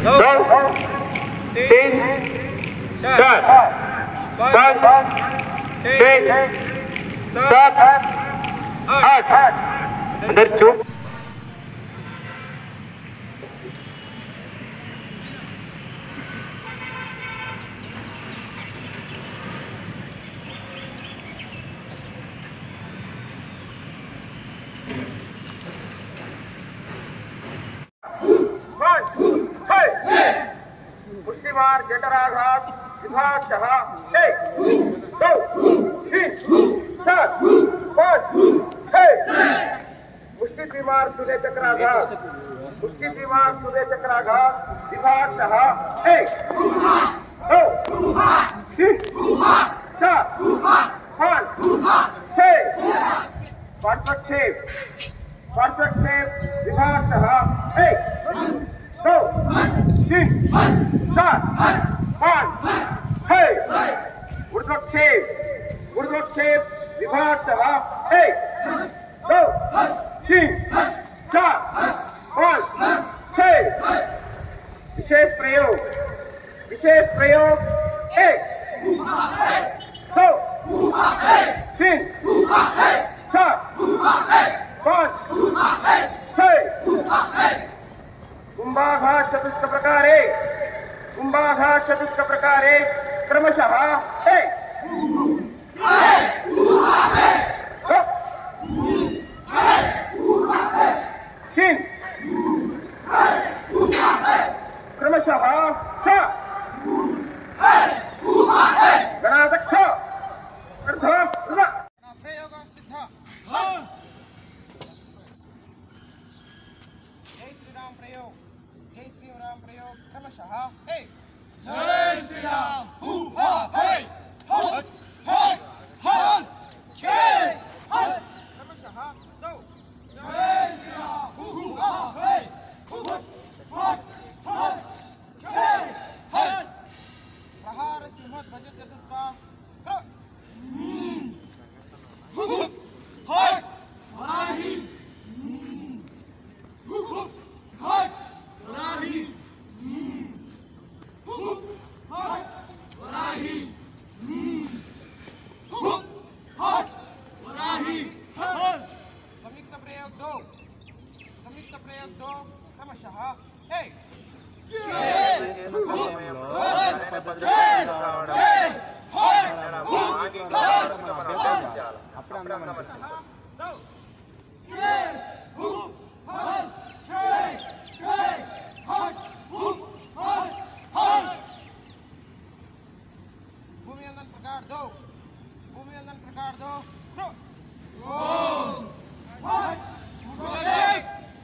2 3 4 5 6 7 8 अंदर चुप। मुष्टिमार जठराघात विभाग 1 2 3 4 5 6 मुष्टि बीमार सूर्य चक्राघात मुष्टि बीमार सूर्य चक्राघात विभाग 1 2 3 4 5 6 परफेक्ट शेप विभाग 1 2 3 4 5 6 उर्ध्व शेप विभाग 1 2 3 4 5 6 विशेष प्रयोग 1 2 3 4 5 6 कुंभाघात चतुष्क प्रकारे क्रमशः 1 3 क्रमशः 6 गणाध्यक्ष प्रयोग सिद्ध। जय श्री राम प्रयोग क्रमशः 1 जय श्री राम हुआ है हस हस हस के हस क्रमशः 2 जय श्री राम हुआ है हस हस हस के हस प्रहार सिंह ध्वज चतुष्का हाय वराही हाय वराही हाय वराही हाय वराही संयुक्त प्रयोग 2 क्रमशः 1 भूमि अंदन प्रकार 2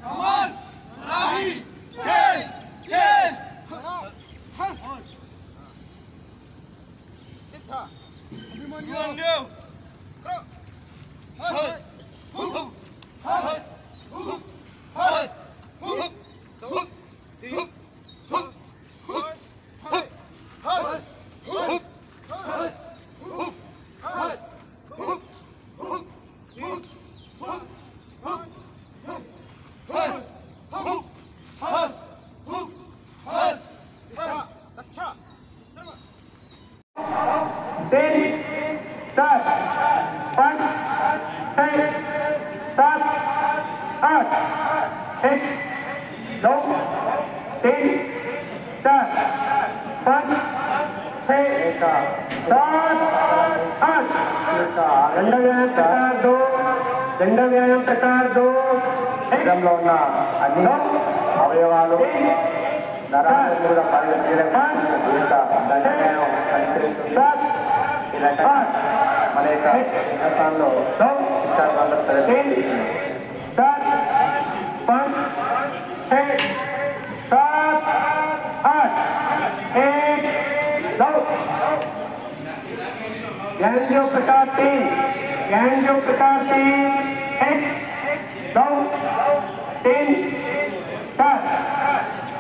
कमाल राही के सिद्ध अभिमन्यु दंड व्यायाम प्रकार 2 శరీరంలో ఉన్న అన్ని అవయవాలు నరాలు కూడా పనిచేయడం దండ వ్యాయామం అనుసరిస్తుంది। ఈ రకంగా మన యొక్క హిందుస్థాన్లో ज्ञान प्रकार 3 1 2 3 4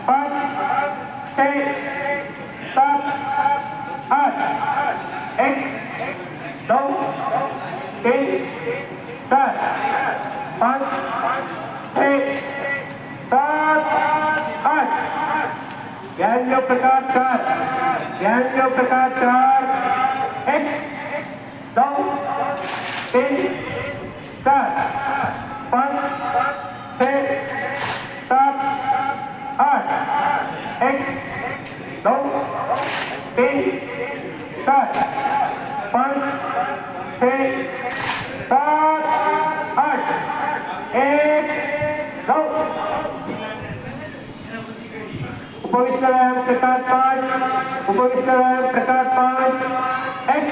5 6 7 8 1 2 3 4 5 6 7 8 ज्ञानदेव प्रकाश 4, ज्ञानदेव प्रकाश 4, 1, 2, 3, 4, 5, 6, 7, 8, 1, 2, 3, 4, 5, 6, 7, 8, 1, 2. उपविष्टायाम प्रकाश 5, उपविष्टायाम प्रकाश 5, 1,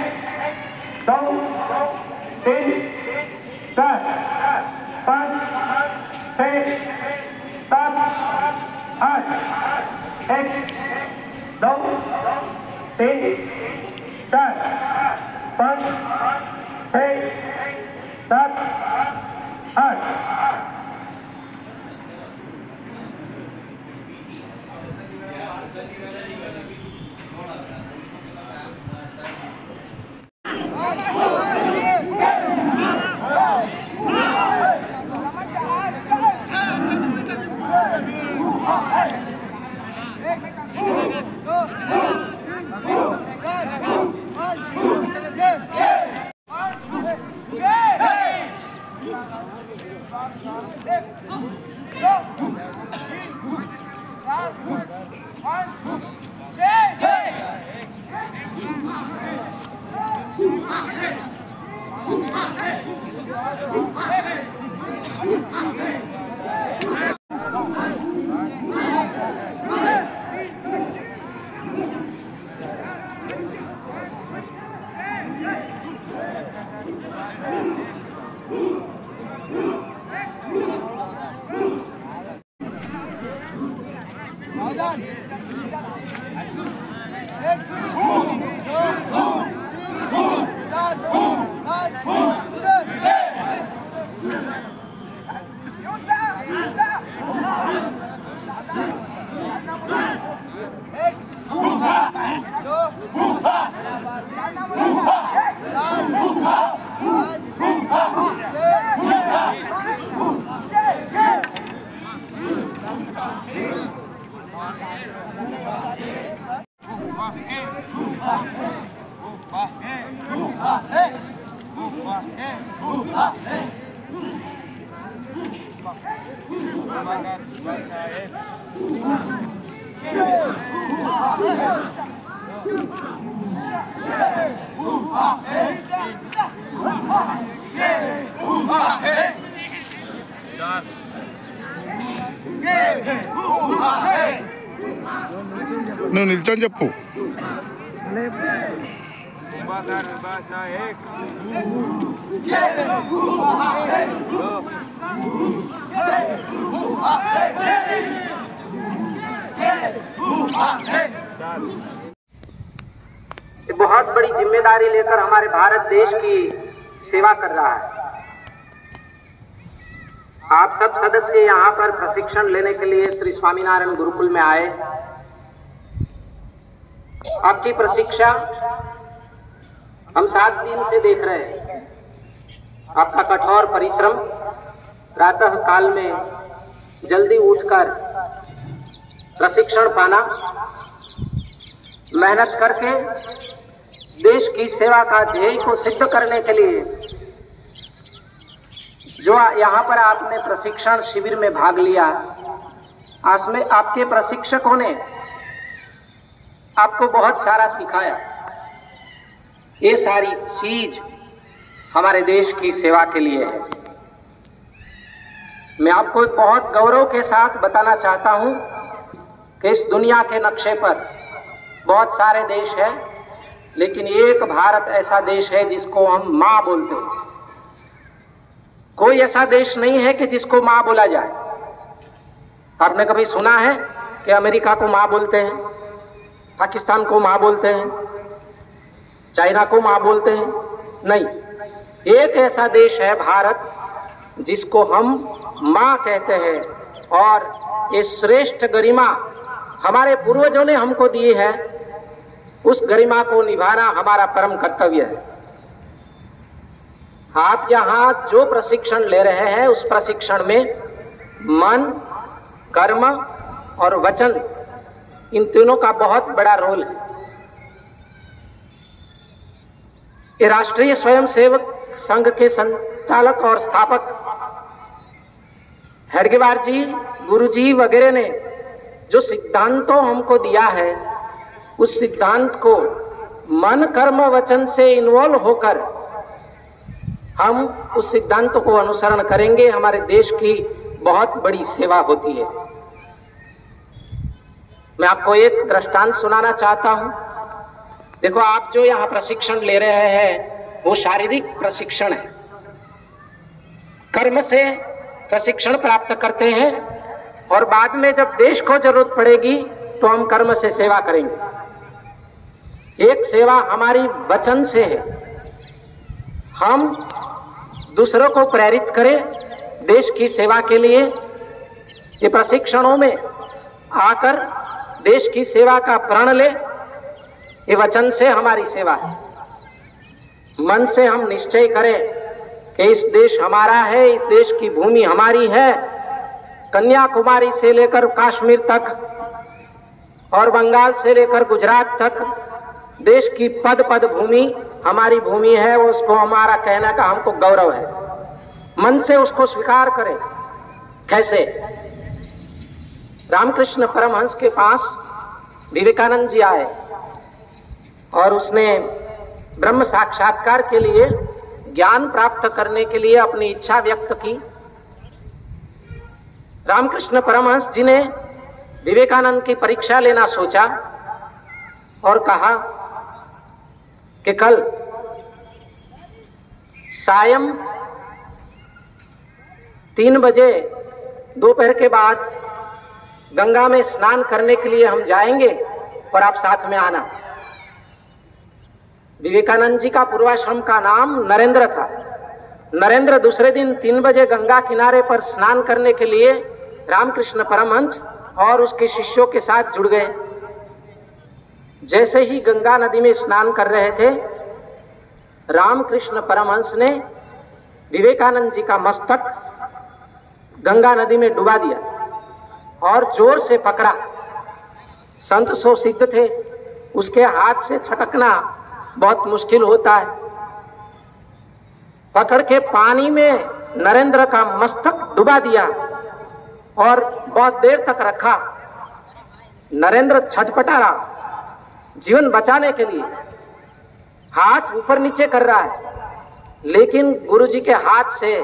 2, 3, 4, 5, 6, 7, 8, 1, 2, 3, 4, 5, 6, 7, 8. నువ్వు నిల్చొని చెప్పు. बहुत बड़ी जिम्मेदारी लेकर हमारे भारत देश की सेवा कर रहा है। आप सब सदस्य यहाँ पर प्रशिक्षण लेने के लिए श्री स्वामीनारायण गुरुकुल में आए। आपकी प्रशिक्षा हम 7 दिन से देख रहे हैं। आपका कठोर परिश्रम, प्रातः काल में जल्दी उठकर प्रशिक्षण पाना, मेहनत करके देश की सेवा का ध्येय को सिद्ध करने के लिए जो यहाँ पर आपने प्रशिक्षण शिविर में भाग लिया, उसमें आपके प्रशिक्षकों ने आपको बहुत सारा सिखाया। ये सारी चीज हमारे देश की सेवा के लिए है। मैं आपको बहुत गौरव के साथ बताना चाहता हूं कि इस दुनिया के नक्शे पर बहुत सारे देश हैं, लेकिन एक भारत ऐसा देश है जिसको हम मां बोलते हैं। कोई ऐसा देश नहीं है कि जिसको मां बोला जाए। आपने कभी सुना है कि अमेरिका को मां बोलते हैं, पाकिस्तान को मां बोलते हैं, चाइना को मां बोलते हैं? नहीं, एक ऐसा देश है भारत जिसको हम मां कहते हैं, और ये श्रेष्ठ गरिमा हमारे पूर्वजों ने हमको दी है। उस गरिमा को निभाना हमारा परम कर्तव्य है। आप यहाँ जो प्रशिक्षण ले रहे हैं, उस प्रशिक्षण में मन, कर्म और वचन इन तीनों का बहुत बड़ा रोल है। ये राष्ट्रीय स्वयंसेवक संघ के संचालक और स्थापक हेडगेवार जी, गुरुजी वगैरह ने जो सिद्धांतों हमको दिया है, उस सिद्धांत को मन कर्म वचन से इन्वॉल्व होकर हम उस सिद्धांतों को अनुसरण करेंगे। हमारे देश की बहुत बड़ी सेवा होती है। मैं आपको एक दृष्टांत सुनाना चाहता हूं। देखो, आप जो यहां प्रशिक्षण ले रहे हैं वो शारीरिक प्रशिक्षण है। कर्म से प्रशिक्षण प्राप्त करते हैं और बाद में जब देश को जरूरत पड़ेगी तो हम कर्म से सेवा करेंगे। एक सेवा हमारी वचन से है। हम दूसरों को प्रेरित करें देश की सेवा के लिए। ये प्रशिक्षणों में आकर देश की सेवा का प्रण ले, ये वचन से हमारी सेवा है। मन से हम निश्चय करें कि इस देश हमारा है, इस देश की भूमि हमारी है। कन्याकुमारी से लेकर कश्मीर तक और बंगाल से लेकर गुजरात तक देश की पद पद भूमि हमारी भूमि है। उसको हमारा कहने का हमको गौरव है। मन से उसको स्वीकार करें। कैसे? रामकृष्ण परमहंस के पास विवेकानंद जी आए और उसने ब्रह्म साक्षात्कार के लिए, ज्ञान प्राप्त करने के लिए अपनी इच्छा व्यक्त की। रामकृष्ण परमहंस जी ने विवेकानंद की परीक्षा लेना सोचा और कहा कि कल सायं 3 बजे दोपहर के बाद गंगा में स्नान करने के लिए हम जाएंगे और आप साथ में आना। विवेकानंद जी का पूर्वाश्रम का नाम नरेंद्र था। नरेंद्र दूसरे दिन 3 बजे गंगा किनारे पर स्नान करने के लिए रामकृष्ण परमहंस और उसके शिष्यों के साथ जुड़ गए। जैसे ही गंगा नदी में स्नान कर रहे थे, रामकृष्ण परमहंस ने विवेकानंद जी का मस्तक गंगा नदी में डुबा दिया और जोर से पकड़ा। संत सो सिद्ध थे, उसके हाथ से छटकना बहुत मुश्किल होता है। पकड़ के पानी में नरेंद्र का मस्तक डुबा दिया और बहुत देर तक रखा। नरेंद्र छटपटा रहा जीवन बचाने के लिए, हाथ ऊपर नीचे कर रहा है, लेकिन गुरुजी के हाथ से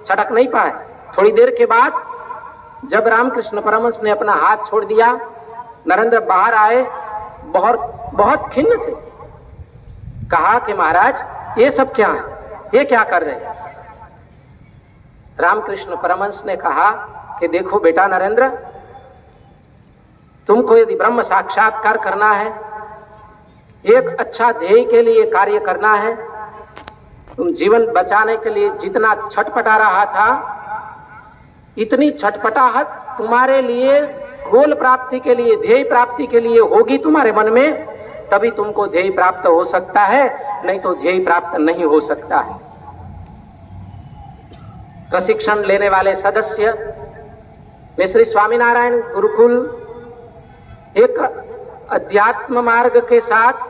छटक नहीं पाए। थोड़ी देर के बाद जब रामकृष्ण परमहंस ने अपना हाथ छोड़ दिया, नरेंद्र बाहर आए, बहुत खिन्न थे। कहा कि महाराज ये सब क्या है, ये क्या कर रहे हैं? रामकृष्ण परमहंस ने कहा कि देखो बेटा नरेंद्र, तुमको यदि ब्रह्म साक्षात्कार करना है, एक अच्छा ध्येय के लिए कार्य करना है, तुम जीवन बचाने के लिए जितना छटपटा रहा था, इतनी छटपटाहट तुम्हारे लिए गोल प्राप्ति के लिए, ध्येय प्राप्ति के लिए होगी तुम्हारे मन में, तभी तुमको ध्येय प्राप्त हो सकता है, नहीं तो ध्येय प्राप्त नहीं हो सकता है। प्रशिक्षण लेने वाले सदस्य में श्री स्वामीनारायण गुरुकुल एक अध्यात्म मार्ग के साथ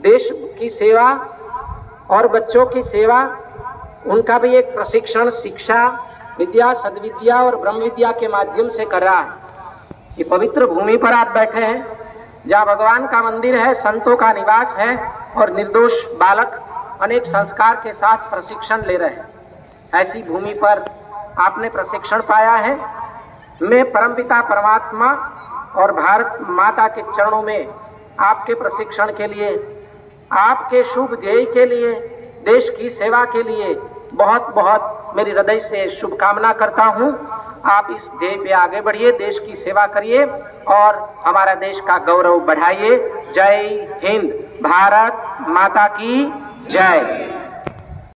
देश की सेवा और बच्चों की सेवा, उनका भी एक प्रशिक्षण शिक्षा, विद्या, सद्विद्या और ब्रह्म विद्या के माध्यम से कर रहा है। ये पवित्र भूमि पर आप बैठे हैं, जहाँ भगवान का मंदिर है, संतों का निवास है और निर्दोष बालक अनेक संस्कार के साथ प्रशिक्षण ले रहे हैं। ऐसी भूमि पर आपने प्रशिक्षण पाया है। मैं परमपिता परमात्मा और भारत माता के चरणों में आपके प्रशिक्षण के लिए, आपके शुभ ध्येय के लिए, देश की सेवा के लिए बहुत बहुत मेरी हृदय से शुभकामना करता हूं। आप इस ध्येय पे आगे बढ़िए, देश की सेवा करिए और हमारा देश का गौरव बढ़ाइए। जय हिंद, भारत माता की जय।